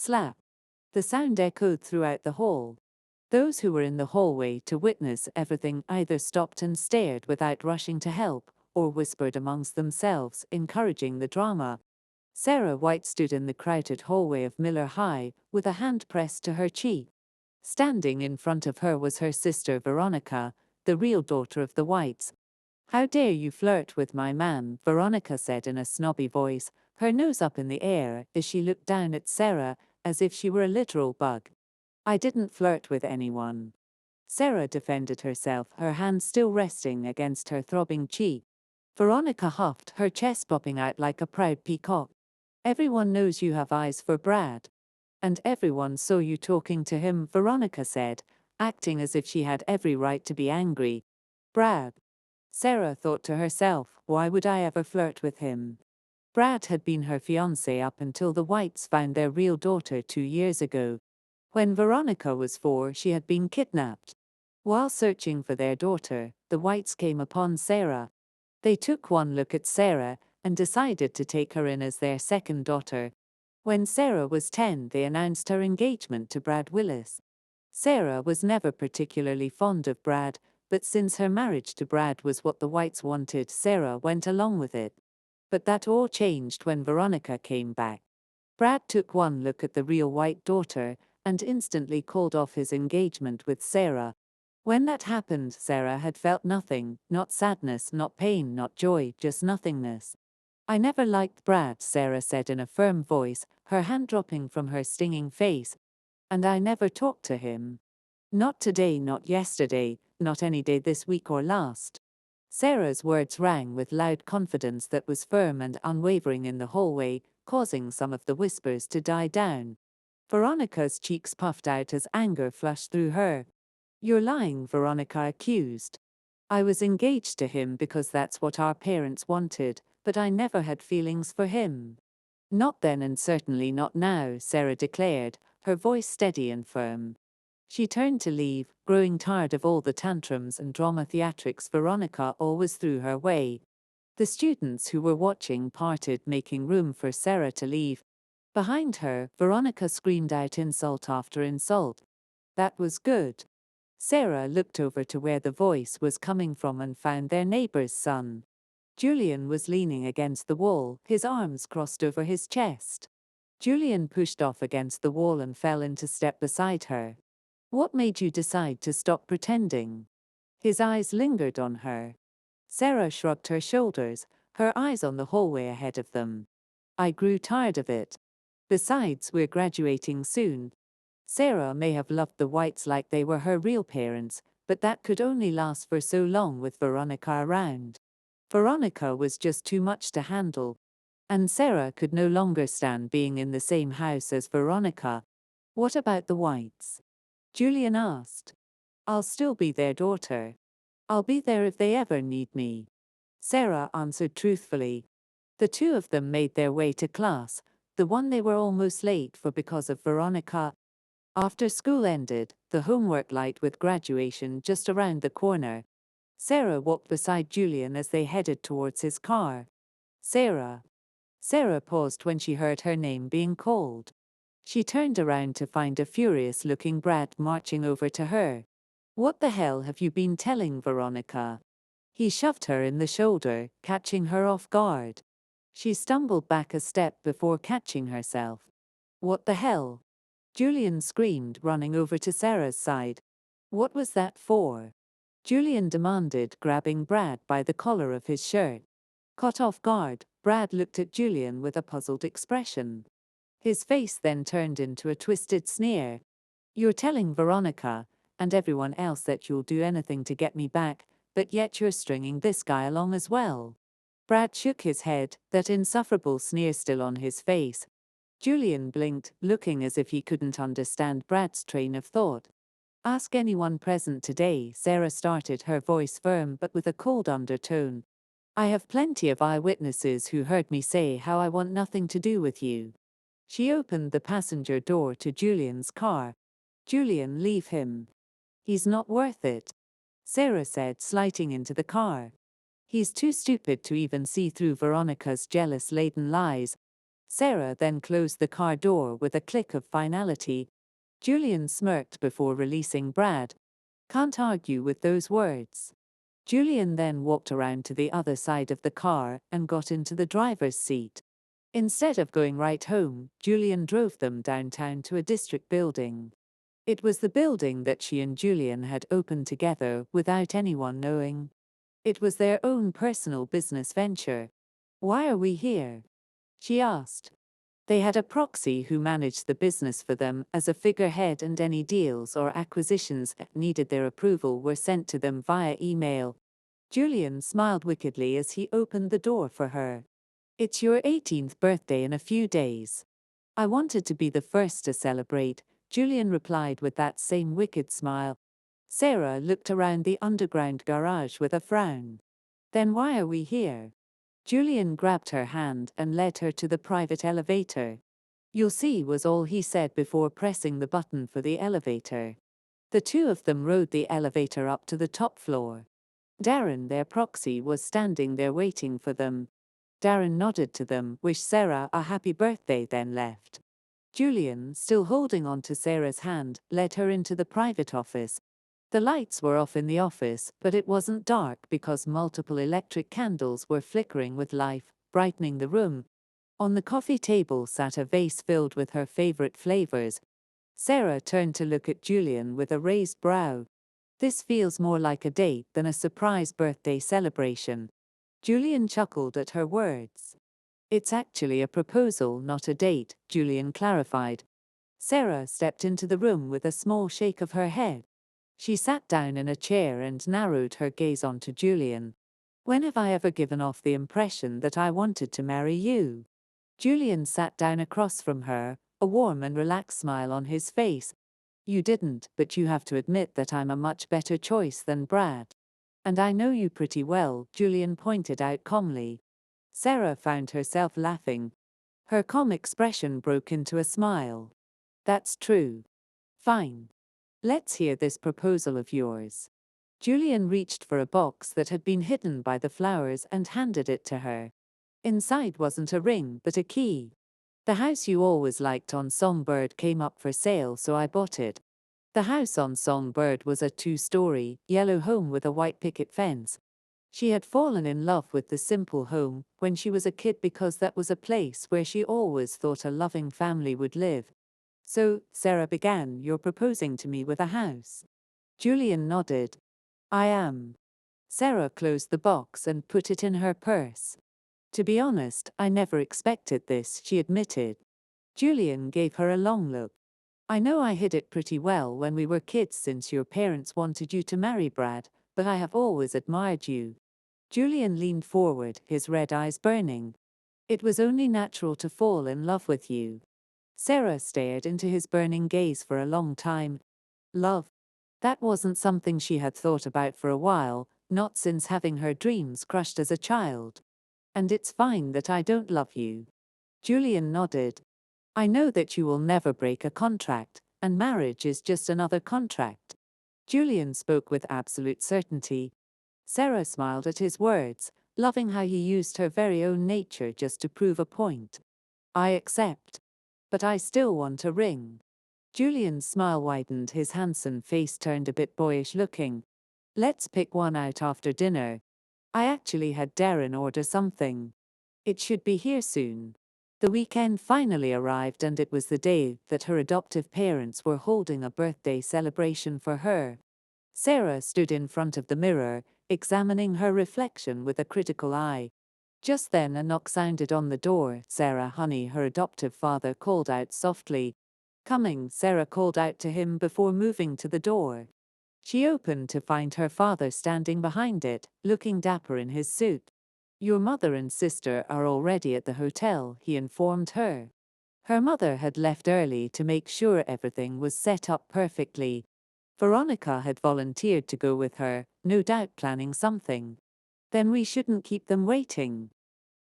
slap. The sound echoed throughout the hall. Those who were in the hallway to witness everything either stopped and stared without rushing to help, or whispered amongst themselves, encouraging the drama. Sarah White stood in the crowded hallway of Miller High, with a hand pressed to her cheek. Standing in front of her was her sister Veronica, the real daughter of the Whites. "How dare you flirt with my man?" Veronica said in a snobby voice, her nose up in the air as she looked down at Sarah, as if she were a literal bug. "I didn't flirt with anyone." Sarah defended herself, her hand still resting against her throbbing cheek. Veronica huffed, her chest popping out like a proud peacock. "Everyone knows you have eyes for Brad. And everyone saw you talking to him," Veronica said, acting as if she had every right to be angry. "Brad." Sarah thought to herself, why would I ever flirt with him? Brad had been her fiancé up until the Whites found their real daughter 2 years ago. When Veronica was 4, she had been kidnapped. While searching for their daughter, the Whites came upon Sarah. They took one look at Sarah and decided to take her in as their second daughter. When Sarah was 10, they announced her engagement to Brad Willis. Sarah was never particularly fond of Brad, but since her marriage to Brad was what the Whites wanted, Sarah went along with it. But that all changed when Veronica came back. Brad took one look at the real White daughter and instantly called off his engagement with Sarah. When that happened, Sarah had felt nothing, not sadness, not pain, not joy, just nothingness. "I never liked Brad," Sarah said in a firm voice, her hand dropping from her stinging face. "And I never talked to him. Not today, not yesterday, not any day this week or last." Sarah's words rang with loud confidence that was firm and unwavering in the hallway, causing some of the whispers to die down. Veronica's cheeks puffed out as anger flushed through her. "You're lying," Veronica accused. "I was engaged to him because that's what our parents wanted, but I never had feelings for him." "Not then and certainly not now," Sarah declared, her voice steady and firm. She turned to leave, growing tired of all the tantrums and drama theatrics Veronica always threw her way. The students who were watching parted, making room for Sarah to leave. Behind her, Veronica screamed out insult after insult. "That was good." Sarah looked over to where the voice was coming from and found their neighbor's son. Julian was leaning against the wall, his arms crossed over his chest. Julian pushed off against the wall and fell into step beside her. "What made you decide to stop pretending?" His eyes lingered on her. Sarah shrugged her shoulders, her eyes on the hallway ahead of them. "I grew tired of it. Besides, we're graduating soon." Sarah may have loved the Whites like they were her real parents, but that could only last for so long with Veronica around. Veronica was just too much to handle. And Sarah could no longer stand being in the same house as Veronica. "What about the Whites?" Julian asked. "I'll still be their daughter. I'll be there if they ever need me," Sarah answered truthfully. The two of them made their way to class, the one they were almost late for because of Veronica. After school ended, the homework light with graduation just around the corner. Sarah walked beside Julian as they headed towards his car. "Sarah." Sarah paused when she heard her name being called. She turned around to find a furious-looking Brad marching over to her. "What the hell have you been telling Veronica?" He shoved her in the shoulder, catching her off guard. She stumbled back a step before catching herself. "What the hell?" Julian screamed, running over to Sarah's side. "What was that for?" Julian demanded, grabbing Brad by the collar of his shirt. Caught off guard, Brad looked at Julian with a puzzled expression. His face then turned into a twisted sneer. "You're telling Veronica and everyone else that you'll do anything to get me back, but yet you're stringing this guy along as well." Brad shook his head, that insufferable sneer still on his face. Julian blinked, looking as if he couldn't understand Brad's train of thought. "Ask anyone present today," Sarah started, her voice firm but with a cold undertone. "I have plenty of eyewitnesses who heard me say how I want nothing to do with you." She opened the passenger door to Julian's car. "Julian, leave him. He's not worth it," Sarah said, sliding into the car. "He's too stupid to even see through Veronica's jealous-laden lies." Sarah then closed the car door with a click of finality. Julian smirked before releasing Brad. Can't argue with those words. Julian then walked around to the other side of the car and got into the driver's seat. Instead of going right home, Julian drove them downtown to a district building. It was the building that she and Julian had opened together without anyone knowing. It was their own personal business venture. "Why are we here?" she asked. They had a proxy who managed the business for them as a figurehead, and any deals or acquisitions that needed their approval were sent to them via email. Julian smiled wickedly as he opened the door for her. "It's your 18th birthday in a few days. I wanted to be the first to celebrate," Julian replied with that same wicked smile. Sarah looked around the underground garage with a frown. "Then why are we here?" Julian grabbed her hand and led her to the private elevator. "You'll see," was all he said before pressing the button for the elevator. The two of them rode the elevator up to the top floor. Darren, their proxy, was standing there waiting for them. Darren nodded to them, wished Sarah a happy birthday, then left. Julian, still holding on to Sarah's hand, led her into the private office. The lights were off in the office, but it wasn't dark because multiple electric candles were flickering with life, brightening the room. On the coffee table sat a vase filled with her favorite flavors. Sarah turned to look at Julian with a raised brow. "This feels more like a date than a surprise birthday celebration." Julian chuckled at her words. "It's actually a proposal, not a date," Julian clarified. Sarah stepped into the room with a small shake of her head. She sat down in a chair and narrowed her gaze onto Julian. "When have I ever given off the impression that I wanted to marry you?" Julian sat down across from her, a warm and relaxed smile on his face. "You didn't, but you have to admit that I'm a much better choice than Brad. And I know you pretty well," Julian pointed out calmly. Sarah found herself laughing. Her calm expression broke into a smile. "That's true. Fine. Let's hear this proposal of yours." Julian reached for a box that had been hidden by the flowers and handed it to her. Inside wasn't a ring, but a key. "The house you always liked on Songbird came up for sale, so I bought it." The house on Songbird was a 2-story, yellow home with a white picket fence. She had fallen in love with the simple home when she was a kid because that was a place where she always thought a loving family would live. "So," Sarah began, "you're proposing to me with a house?" Julian nodded. "I am." Sarah closed the box and put it in her purse. "To be honest, I never expected this," she admitted. Julian gave her a long look. "I know I hid it pretty well when we were kids since your parents wanted you to marry Brad, but I have always admired you." Julian leaned forward, his red eyes burning. "It was only natural to fall in love with you." Sarah stared into his burning gaze for a long time. Love? That wasn't something she had thought about for a while, not since having her dreams crushed as a child. "And it's fine that I don't love you." Julian nodded. "I know that you will never break a contract, and marriage is just another contract." Julian spoke with absolute certainty. Sarah smiled at his words, loving how he used her very own nature just to prove a point. "I accept. But I still want a ring." Julian's smile widened, his handsome face turned a bit boyish looking. "Let's pick one out after dinner. I actually had Darren order something. It should be here soon." The weekend finally arrived, and it was the day that her adoptive parents were holding a birthday celebration for her. Sarah stood in front of the mirror, examining her reflection with a critical eye. Just then a knock sounded on the door. "Sarah, honey," her adoptive father called out softly. "Coming," Sarah called out to him before moving to the door. She opened to find her father standing behind it, looking dapper in his suit. "Your mother and sister are already at the hotel," he informed her. Her mother had left early to make sure everything was set up perfectly. Veronica had volunteered to go with her, no doubt planning something. "Then we shouldn't keep them waiting."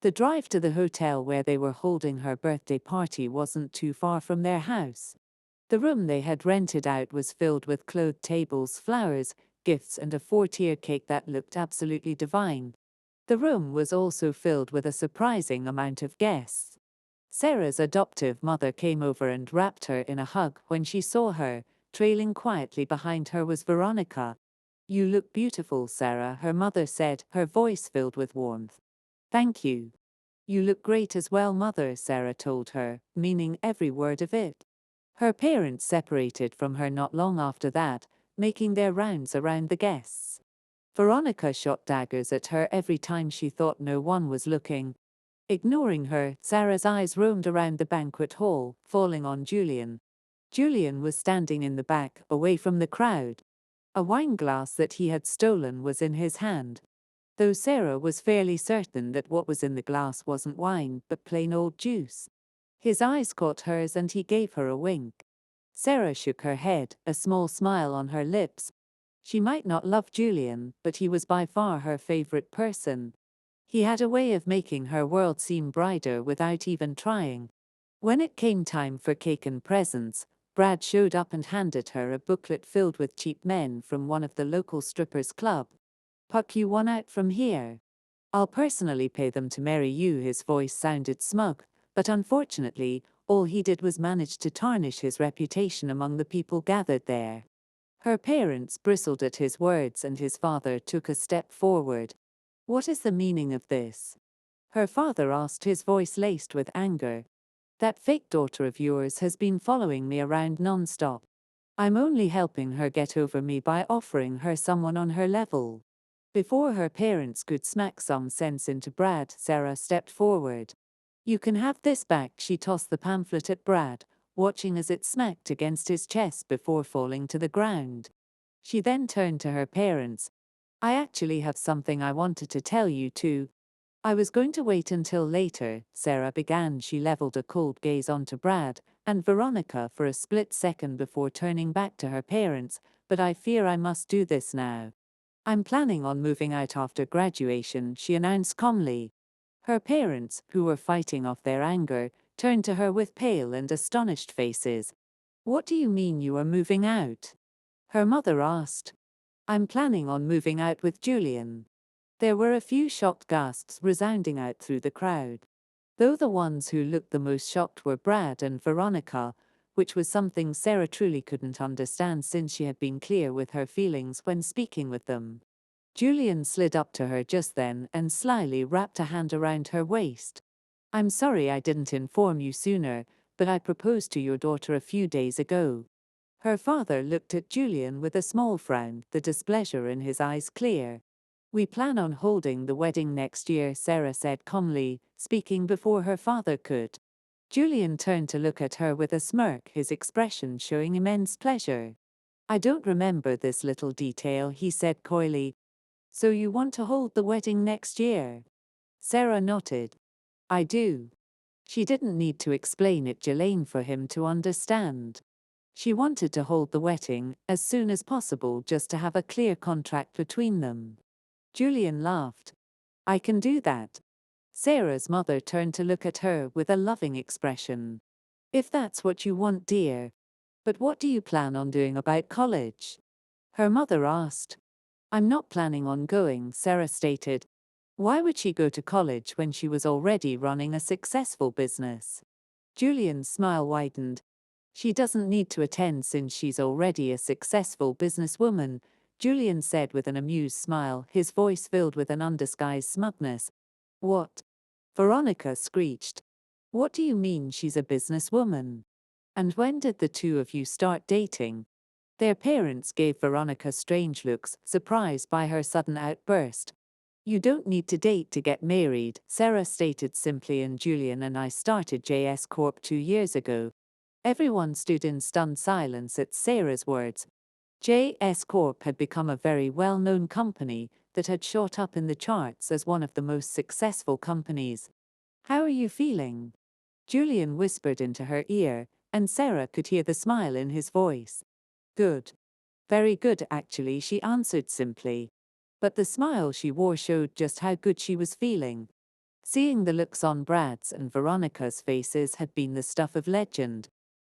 The drive to the hotel where they were holding her birthday party wasn't too far from their house. The room they had rented out was filled with clothed tables, flowers, gifts, and a 4-tier cake that looked absolutely divine. The room was also filled with a surprising amount of guests. Sarah's adoptive mother came over and wrapped her in a hug when she saw her. Trailing quietly behind her was Veronica. "You look beautiful, Sarah," her mother said, her voice filled with warmth. "Thank you. You look great as well, mother," Sarah told her, meaning every word of it. Her parents separated from her not long after that, making their rounds around the guests. Veronica shot daggers at her every time she thought no one was looking. Ignoring her, Sarah's eyes roamed around the banquet hall, falling on Julian. Julian was standing in the back, away from the crowd. A wine glass that he had stolen was in his hand, though Sarah was fairly certain that what was in the glass wasn't wine, but plain old juice. His eyes caught hers and he gave her a wink. Sarah shook her head, a small smile on her lips. She might not love Julian, but he was by far her favorite person. He had a way of making her world seem brighter without even trying. When it came time for cake and presents, Brad showed up and handed her a booklet filled with cheap men from one of the local strippers' club. "Puck you one out from here. I'll personally pay them to marry you." His voice sounded smug, but unfortunately, all he did was manage to tarnish his reputation among the people gathered there. Her parents bristled at his words and his father took a step forward. "What is the meaning of this?" her father asked, his voice laced with anger. "That fake daughter of yours has been following me around non-stop. I'm only helping her get over me by offering her someone on her level." Before her parents could smack some sense into Brad, Sarah stepped forward. "You can have this back." She tossed the pamphlet at Brad, watching as it smacked against his chest before falling to the ground. She then turned to her parents. "I actually have something I wanted to tell you too." "I was going to wait until later," Sarah began. She leveled a cold gaze onto Brad and Veronica for a split second before turning back to her parents, "but I fear I must do this now. I'm planning on moving out after graduation," she announced calmly. Her parents, who were fighting off their anger, turned to her with pale and astonished faces. "What do you mean you are moving out?" her mother asked. "I'm planning on moving out with Julian." There were a few shocked gasps resounding out through the crowd, though the ones who looked the most shocked were Brad and Veronica, which was something Sarah truly couldn't understand since she had been clear with her feelings when speaking with them. Julian slid up to her just then and slyly wrapped a hand around her waist. "I'm sorry I didn't inform you sooner, but I proposed to your daughter a few days ago." Her father looked at Julian with a small frown, the displeasure in his eyes clear. "We plan on holding the wedding next year," Sarah said calmly, speaking before her father could. Julian turned to look at her with a smirk, his expression showing immense pleasure. "I don't remember this little detail," he said coyly. "So you want to hold the wedding next year?" Sarah nodded. "I do." She didn't need to explain it Jelaine for him to understand. She wanted to hold the wedding as soon as possible just to have a clear contract between them. Julian laughed. "I can do that." Sarah's mother turned to look at her with a loving expression. "If that's what you want, dear. But what do you plan on doing about college?" her mother asked. "I'm not planning on going," Sarah stated. Why would she go to college when she was already running a successful business? Julian's smile widened. "She doesn't need to attend since she's already a successful businesswoman," Julian said with an amused smile, his voice filled with an undisguised smugness. "What?" Veronica screeched. "What do you mean she's a businesswoman? And when did the two of you start dating?" Their parents gave Veronica strange looks, surprised by her sudden outburst. "You don't need to date to get married," Sarah stated simply, "and Julian and I started JS Corp 2 years ago." Everyone stood in stunned silence at Sarah's words. JS Corp had become a very well-known company that had shot up in the charts as one of the most successful companies. "How are you feeling?" Julian whispered into her ear, and Sarah could hear the smile in his voice. "Good. Very good, actually," she answered simply. But the smile she wore showed just how good she was feeling. Seeing the looks on Brad's and Veronica's faces had been the stuff of legend.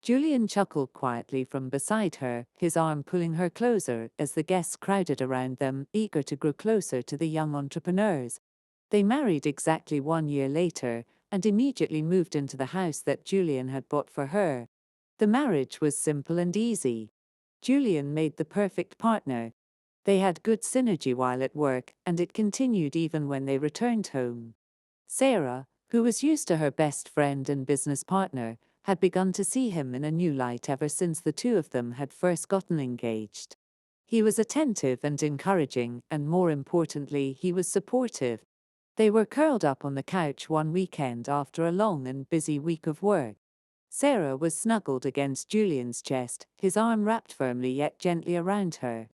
Julian chuckled quietly from beside her, his arm pulling her closer as the guests crowded around them, eager to grow closer to the young entrepreneurs. They married exactly 1 year later, and immediately moved into the house that Julian had bought for her. The marriage was simple and easy. Julian made the perfect partner. They had good synergy while at work, and it continued even when they returned home. Sarah, who was used to her best friend and business partner, had begun to see him in a new light ever since the two of them had first gotten engaged. He was attentive and encouraging, and more importantly, he was supportive. They were curled up on the couch one weekend after a long and busy week of work. Sarah was snuggled against Julian's chest, his arm wrapped firmly yet gently around her.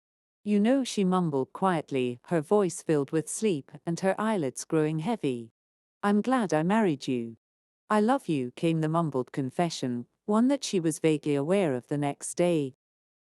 "You know," she mumbled quietly, her voice filled with sleep and her eyelids growing heavy. "I'm glad I married you." "I love you," came the mumbled confession, one that she was vaguely aware of the next day.